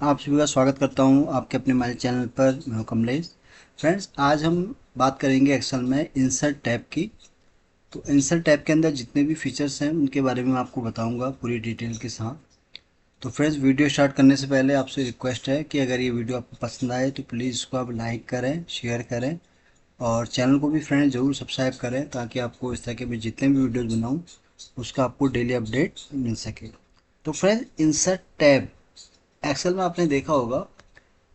आप सभी का स्वागत करता हूं आपके अपने हमारे चैनल पर। मैं हूं कमलेश। फ्रेंड्स, आज हम बात करेंगे एक्सेल में इंसर्ट टैब की। तो इंसर्ट टैब के अंदर जितने भी फीचर्स हैं उनके बारे में आपको बताऊंगा पूरी डिटेल के साथ। तो फ्रेंड्स, वीडियो स्टार्ट करने से पहले आपसे रिक्वेस्ट है कि अगर ये वीडियो आपको पसंद आए तो प्लीज़ इसको आप लाइक करें, शेयर करें और चैनल को भी फ्रेंड्स ज़रूर सब्सक्राइब करें, ताकि आपको इस तरह के मैं जितने भी वीडियोज़ बनाऊँ उसका आपको डेली अपडेट मिल सके। तो फ्रेंड्स, इंसर्ट टैब एक्सेल में आपने देखा होगा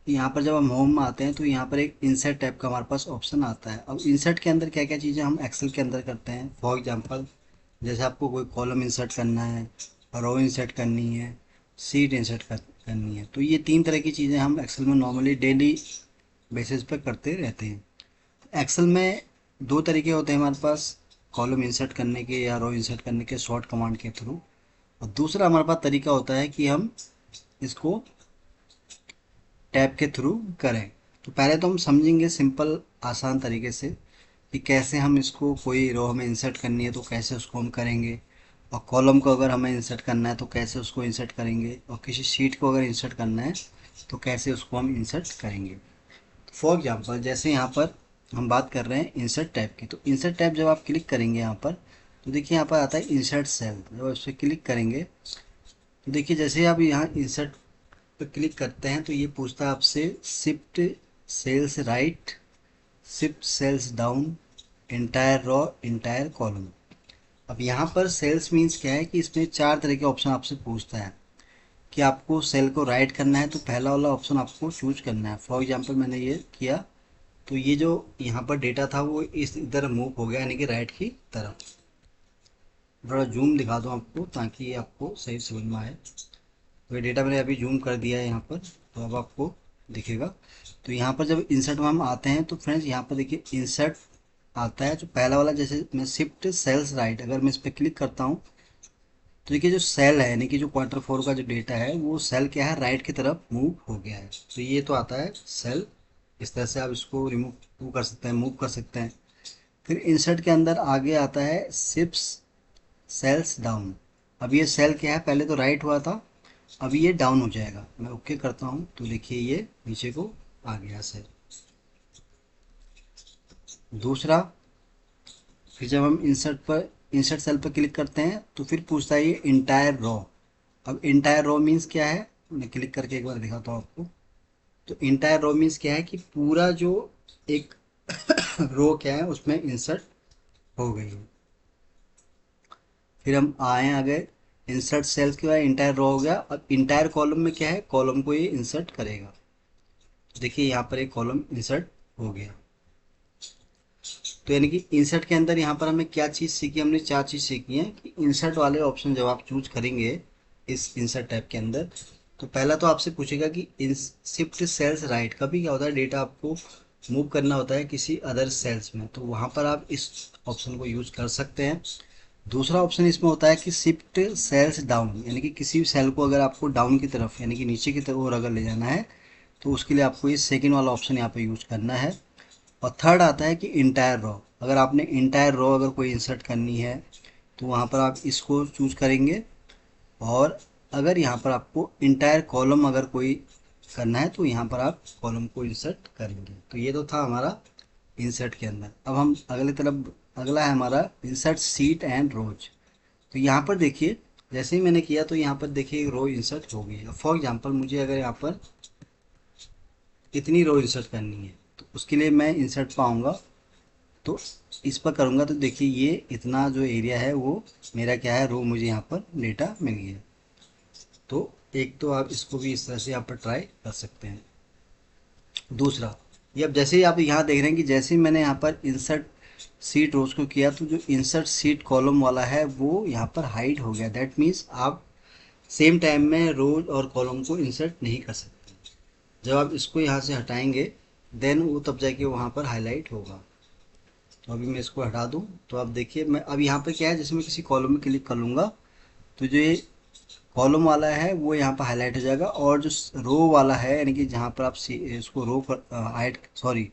कि यहाँ पर जब हम होम में आते हैं तो यहाँ पर एक इंसर्ट टैब का हमारे पास ऑप्शन आता है। अब इंसर्ट के अंदर क्या क्या चीज़ें हम एक्सेल के अंदर करते हैं, फॉर एग्जांपल जैसे आपको कोई कॉलम इंसर्ट करना है, रो इंसर्ट करनी है, सीट इंसर्ट करनी है, तो ये तीन तरह की चीज़ें हम एक्सेल में नॉर्मली डेली बेसिस पे करते रहते हैं। एक्सेल में दो तरीके होते हैं हमारे पास, कॉलम इंसर्ट करने के या रो इंसर्ट करने के शॉर्ट कमांड के थ्रू। और दूसरा हमारे पास तरीका होता है कि हम इसको टैब के थ्रू करें। तो पहले तो हम समझेंगे सिंपल आसान तरीके से कि कैसे हम इसको, कोई रो हमें इंसर्ट करनी है तो कैसे उसको हम करेंगे, और कॉलम को अगर हमें इंसर्ट करना है तो कैसे उसको इंसर्ट करेंगे, और किसी शीट को अगर इंसर्ट करना है तो कैसे उसको हम इंसर्ट करेंगे। फॉर एग्जांपल जैसे यहाँ पर हम बात कर रहे हैं इंसर्ट टैब की, तो इंसर्ट टैब जब आप क्लिक करेंगे यहाँ पर, तो देखिए यहाँ पर आता है इंसर्ट सेल। जब आप इस पर क्लिक करेंगे तो देखिए जैसे आप यहाँ इंसर्ट पर क्लिक करते हैं तो ये पूछता है आपसे shift cells right, shift cells down, entire row, entire column. अब यहाँ पर सेल्स मीन्स क्या है कि इसमें चार तरह के ऑप्शन आपसे पूछता है कि आपको सेल को राइट करना है तो पहला वाला ऑप्शन आपको चूज करना है। फॉर एग्जांपल मैंने ये किया तो ये जो यहाँ पर डेटा था वो इस इधर मूव हो गया, यानी कि राइट की तरफ। थोड़ा जूम दिखा दूँ आपको ताकि ये आपको सही समझ में आए। तो ये डेटा मैंने अभी जूम कर दिया है यहाँ पर, तो अब आपको दिखेगा। तो यहाँ पर जब इंसर्ट में हम आते हैं तो फ्रेंड्स यहाँ पर देखिए इंसर्ट आता है जो पहला वाला, जैसे मैं शिफ्ट सेल्स राइट, अगर मैं इस पर क्लिक करता हूँ तो देखिए जो सेल है, यानी कि जो क्वार्टर फोर का जो डेटा है वो सेल क्या है, राइट की तरफ मूव हो गया है। तो ये तो आता है सेल। इस तरह से आप इसको रिमूव कर सकते हैं, मूव कर सकते हैं। फिर इंसर्ट के अंदर आगे आता है शिफ्ट सेल्स डाउन। अब ये सेल क्या है, पहले तो राइट हुआ था, अभी ये डाउन हो जाएगा। मैं ओके करता हूँ तो देखिए ये नीचे को आ गया सेल। दूसरा, फिर जब हम इंसर्ट सेल पर क्लिक करते हैं तो फिर पूछता है ये इंटायर रो। अब इंटायर रो मीन्स क्या है, मैं क्लिक करके एक बार दिखाता हूँ आपको। तो इंटायर रो मीन्स क्या है कि पूरा जो एक रो क्या है उसमें इंसर्ट हो गई है। फिर हम आए आगे, इंसर्ट सेल्स के बाद इंटायर रो हो गया। अब इंटायर कॉलम में क्या है, कॉलम को ये इंसर्ट करेगा। देखिए यहाँ पर एक कॉलम इंसर्ट हो गया। तो यानी कि इंसर्ट के अंदर यहाँ पर हमें क्या चीज़ सीखी, हमने चार चीज़ सीखी है कि इंसर्ट वाले ऑप्शन जब आप चूज करेंगे इस इंसर्ट टैब के अंदर, तो पहला तो आपसे पूछेगा कि शिफ्ट सेल्स राइट। कभी क्या होता है, डेटा आपको मूव करना होता है किसी अदर सेल्स में, तो वहाँ पर आप इस ऑप्शन को यूज कर सकते हैं। दूसरा ऑप्शन इसमें होता है कि शिफ्ट सेल्स डाउन, यानी कि किसी भी सेल को अगर आपको डाउन की तरफ यानी कि नीचे की तरफ और अगर ले जाना है तो उसके लिए आपको ये सेकेंड वाला ऑप्शन यहाँ पर यूज करना है। और थर्ड आता है कि इंटायर रो। अगर आपने इंटायर रो अगर कोई इंसर्ट करनी है तो वहाँ पर आप इसको चूज करेंगे। और अगर यहाँ पर आपको इंटायर कॉलम अगर कोई करना है तो यहाँ पर आप कॉलम को इंसर्ट करेंगे। तो ये तो था हमारा इंसर्ट के अंदर। अब हम अगले तरफ, अगला है हमारा इंसर्ट सीट एंड रोज। तो यहाँ पर देखिए जैसे ही मैंने किया तो यहाँ पर देखिए रो इंसर्ट हो गई है। फॉर एग्जांपल मुझे अगर यहाँ पर इतनी रो इंसर्ट करनी है तो उसके लिए मैं इंसर्ट पाऊंगा, तो इस पर करूँगा तो देखिए ये इतना जो एरिया है वो मेरा क्या है, रो मुझे यहाँ पर डेटा मिल गया। तो एक तो आप इसको भी इस तरह से यहाँ पर ट्राई कर सकते हैं। दूसरा, ये अब जैसे ही आप यहाँ देख रहे हैं कि जैसे ही मैंने यहाँ पर इंसर्ट सीट रोज को किया तो जो इंसर्ट सीट कॉलम वाला है वो यहाँ पर हाइड हो गया। दैट मीन्स आप सेम टाइम में रोज और कॉलम को इंसर्ट नहीं कर सकते। जब आप इसको यहाँ से हटाएंगे देन वो तब जाके वहाँ पर हाईलाइट होगा। तो अभी मैं इसको हटा दूँ तो आप देखिए, मैं अब यहाँ पे क्या है, जैसे मैं किसी कॉलम में क्लिक कर लूँगा तो जो ये कॉलम वाला है वो यहाँ पर हाईलाइट हो जाएगा, और जो रो वाला है यानी कि जहाँ पर आप इसको रो पर हाइड सॉरी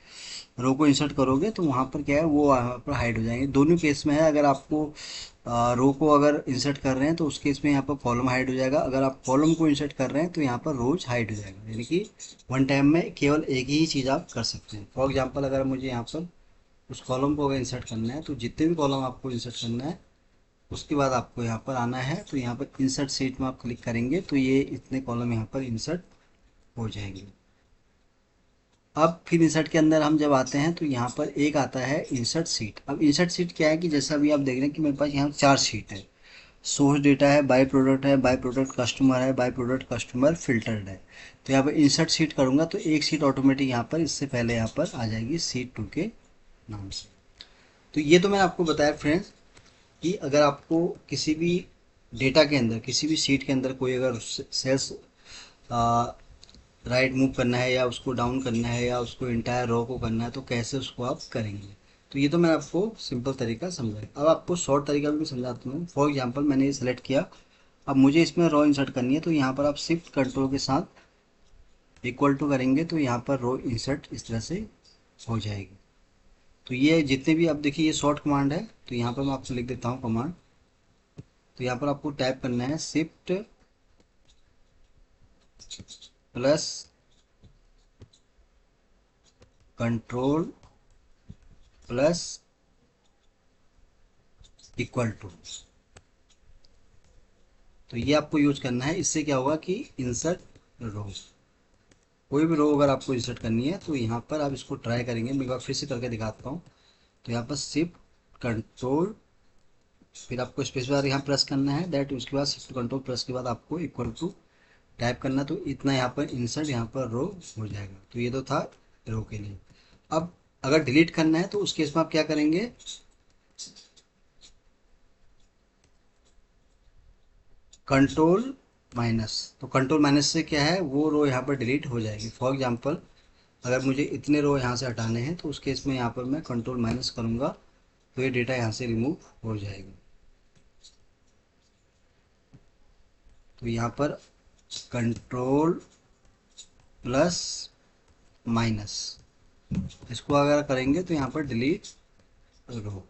रो को इंसर्ट करोगे तो वहाँ पर क्या है वो वहाँ पर हाइड हो जाएंगे। दोनों केस में है, अगर आपको रो को अगर इंसर्ट कर रहे हैं तो उस केस में यहाँ पर कॉलम हाइड हो जाएगा, अगर आप कॉलम को इंसर्ट कर रहे हैं तो यहाँ पर रोज हाइड हो जाएगा। यानी कि वन टाइम में केवल एक ही चीज़ आप कर सकते हैं। फॉर एग्जाम्पल अगर मुझे यहाँ पर उस कॉलम को अगर इंसर्ट करना है तो जितने भी कॉलम आपको इंसर्ट करना है उसके बाद आपको यहाँ पर आना है, तो यहाँ पर इंसर्ट शीट में आप क्लिक करेंगे तो ये इतने कॉलम यहाँ पर इंसर्ट हो जाएंगे। अब फिर इंसर्ट के अंदर हम जब आते हैं तो यहाँ पर एक आता है इंसर्ट सीट। अब इंसर्ट सीट क्या है कि जैसा अभी आप देख रहे हैं कि मेरे पास यहाँ 4 शीट है। सोर्स डेटा है, बाय प्रोडक्ट है, बाय प्रोडक्ट कस्टमर है, बाय प्रोडक्ट कस्टमर फिल्टर्ड है। तो यहाँ पर इंसर्ट सीट करूँगा तो एक सीट ऑटोमेटिक यहाँ पर इससे पहले यहाँ पर आ जाएगी सीट 2 के नाम से। तो ये तो मैंने आपको बताया फ्रेंड्स कि अगर आपको किसी भी डेटा के अंदर किसी भी सीट के अंदर कोई अगर सेल्स राइट मूव करना है या उसको डाउन करना है या उसको इंटायर रो को करना है तो कैसे उसको आप करेंगे। तो ये तो मैं आपको सिंपल तरीका समझाया। अब आपको शॉर्ट तरीका भी समझाता हूँ। फॉर एग्जांपल मैंने ये सेलेक्ट किया, अब मुझे इसमें रो इंसर्ट करनी है तो यहाँ पर आप शिफ्ट कंट्रोल के साथ इक्वल टू करेंगे तो यहाँ पर रो इंसर्ट इस तरह से हो जाएगी। तो ये जितने भी आप देखिए ये शॉर्ट कमांड है, तो यहाँ पर मैं आपको लिख देता हूँ कमांड। तो यहाँ पर आपको टाइप करना है shift plus control plus equal to. तो ये आपको यूज करना है। इससे क्या होगा कि इंसर्ट रो, कोई भी रो अगर आपको इंसर्ट करनी है तो यहाँ पर आप इसको ट्राई करेंगे। मैं एक बार फिर से करके दिखाता हूँ। तो यहाँ पर शिफ्ट कंट्रोल फिर आपको स्पेस बार यहाँ प्रेस करना है, दैट उसके बाद शिफ्ट कंट्रोल प्रेस के बाद आपको इक्वल टू टाइप करना, तो इतना यहाँ पर इंसर्ट यहाँ पर रो हो जाएगा। तो ये तो था रो के लिए। अब अगर डिलीट करना है तो उस केस में आप क्या करेंगे, कंट्रोल माइनस। तो कंट्रोल माइनस से क्या है वो रो यहाँ पर डिलीट हो जाएगी। फॉर एग्जांपल अगर मुझे इतने रो यहाँ से हटाने हैं तो उस केस में यहाँ पर मैं कंट्रोल माइनस करूँगा तो ये डेटा यहाँ से रिमूव हो जाएगा। तो यहाँ पर कंट्रोल प्लस माइनस इसको अगर करेंगे तो यहाँ पर डिलीट रो।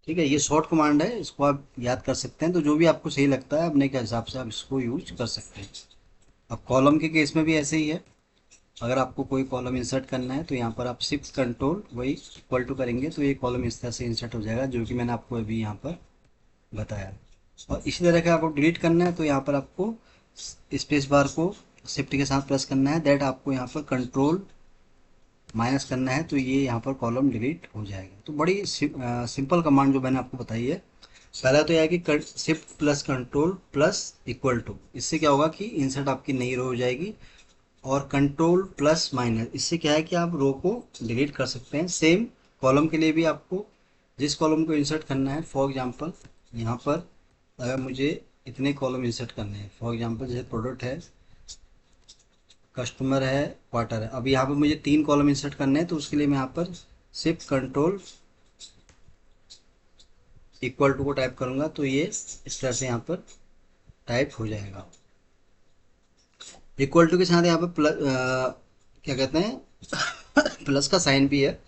ठीक है, ये शॉर्ट कमांड है, इसको आप याद कर सकते हैं। तो जो भी आपको सही लगता है अपने के हिसाब से आप इसको यूज कर सकते हैं। अब कॉलम के केस में भी ऐसे ही है। अगर आपको कोई कॉलम इंसर्ट करना है तो यहाँ पर आप शिफ्ट कंट्रोल वही इक्वल टू करेंगे तो ये कॉलम इस तरह से इंसर्ट हो जाएगा, जो कि मैंने आपको अभी यहाँ पर बताया। और इसी तरह का आपको डिलीट करना है तो यहाँ पर आपको स्पेस बार को शिफ्ट के साथ प्रेस करना है, दैट आपको यहाँ पर कंट्रोल माइनस करना है तो ये यहाँ पर कॉलम डिलीट हो जाएगा। तो बड़ी सिंपल कमांड जो मैंने आपको बताई है। पहला तो यह है कि shift plus control plus equal to, इससे क्या होगा कि इंसर्ट आपकी नई रो हो जाएगी। और कंट्रोल प्लस माइनस, इससे क्या है कि आप रो को डिलीट कर सकते हैं। सेम कॉलम के लिए भी आपको जिस कॉलम को इंसर्ट करना है, फॉर एग्जांपल यहाँ पर अगर मुझे इतने कॉलम इंसर्ट करने हैं, फॉर एग्जांपल जैसे प्रोडक्ट है, कस्टमर है, क्वार्टर है। अब यहाँ पर मुझे 3 कॉलम इंसर्ट करने हैं तो उसके लिए मैं यहाँ पर शिफ्ट कंट्रोल इक्वल टू को टाइप करूँगा तो ये इस तरह से यहाँ पर टाइप हो जाएगा। इक्वल टू के साथ यहाँ पर क्या कहते हैं प्लस का साइन भी है,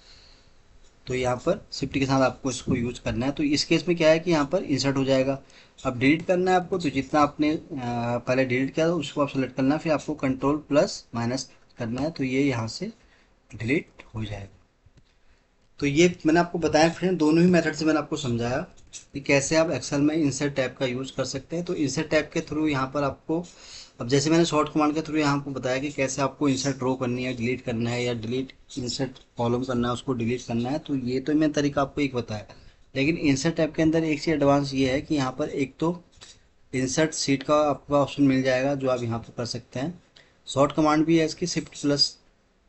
तो यहाँ पर शिफ्ट के साथ आपको इसको यूज करना है। तो इस केस में क्या है कि यहाँ पर इंसर्ट हो जाएगा। अब डिलीट करना है आपको तो जितना आपने पहले डिलीट किया था उसको आप सेलेक्ट करना है, फिर आपको कंट्रोल प्लस माइनस करना है तो ये यहाँ से डिलीट हो जाएगा। तो ये मैंने आपको बताया फ्रेंड, दोनों ही मेथड से मैंने आपको समझाया कि कैसे आप एक्सेल में इंसर्ट टैब का यूज़ कर सकते हैं। तो इंसर्ट टैब के थ्रू यहाँ पर आपको, अब जैसे मैंने शॉर्ट कमांड के थ्रू यहाँ आपको बताया कि कैसे आपको इंसर्ट रो करनी है, डिलीट करना है, या डिलीट इंसर्ट कॉलम करना है उसको डिलीट करना है। तो ये तो मैं तरीका आपको एक बताया, लेकिन इंसर्ट टैब के अंदर एक चीज़ एडवांस ये है कि यहाँ पर एक तो इंसर्ट सीट का आपको ऑप्शन मिल जाएगा जो आप यहाँ पर कर सकते हैं। शॉर्ट कमांड भी है इसकी, शिफ्ट प्लस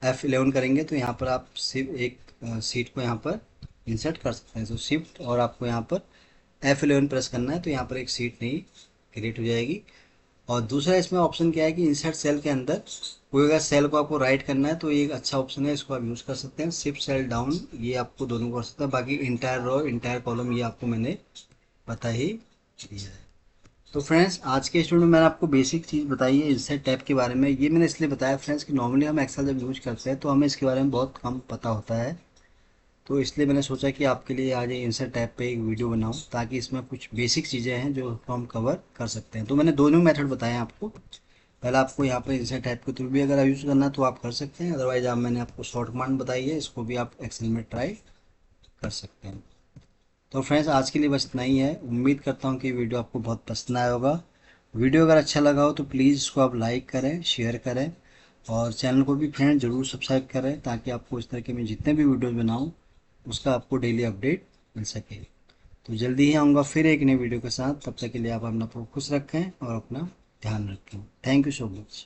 F11 करेंगे तो यहाँ पर आप सिर्फ एक सीट को यहाँ पर इंसर्ट कर सकते हैं। तो शिफ्ट और आपको यहाँ पर F11 प्रेस करना है तो यहाँ पर एक सीट नई क्रिएट हो जाएगी। और दूसरा इसमें ऑप्शन क्या है कि इंसर्ट सेल के अंदर कोई अगर सेल को आपको राइट करना है तो ये एक अच्छा ऑप्शन है, इसको आप यूज़ कर सकते हैं। शिफ्ट सेल डाउन ये आपको दोनों कर सकते हैं। बाकी इंटायर रो इंटायर कॉलम ये आपको मैंने बता ही दिया है। तो फ्रेंड्स आज के स्टूडियो में मैंने आपको बेसिक चीज़ बताई है इंसर्ट टैब के बारे में। ये मैंने इसलिए बताया फ्रेंड्स कि नॉर्मली हम एक्सेल जब यूज करते हैं तो हमें इसके बारे में बहुत कम पता होता है। तो इसलिए मैंने सोचा कि आपके लिए आज ये इंसर्ट टैब पे एक वीडियो बनाऊं, ताकि इसमें कुछ बेसिक चीज़ें हैं जो हम कवर कर सकते हैं। तो मैंने दोनों मेथड बताए हैं आपको। पहले आपको यहाँ पे इंसर्ट टैब के थ्रू भी अगर यूज़ करना है तो आप कर सकते हैं, अदरवाइज आप मैंने आपको शॉर्ट कमांड बताई है, इसको भी आप एक्सेल में ट्राई कर सकते हैं। तो फ्रेंड्स आज के लिए बस इतना ही है। उम्मीद करता हूँ कि वीडियो आपको बहुत पसंद आया होगा। वीडियो अगर अच्छा लगा हो तो प्लीज़ इसको आप लाइक करें, शेयर करें और चैनल को भी फ्रेंड ज़रूर सब्सक्राइब करें, ताकि आपको इस तरह के मैं जितने भी वीडियोज़ बनाऊँ उसका आपको डेली अपडेट मिल सके। तो जल्दी ही आऊँगा फिर एक नई वीडियो के साथ। तब तक के लिए आप अपना खुश रखें और अपना ध्यान रखें। Thank you so much.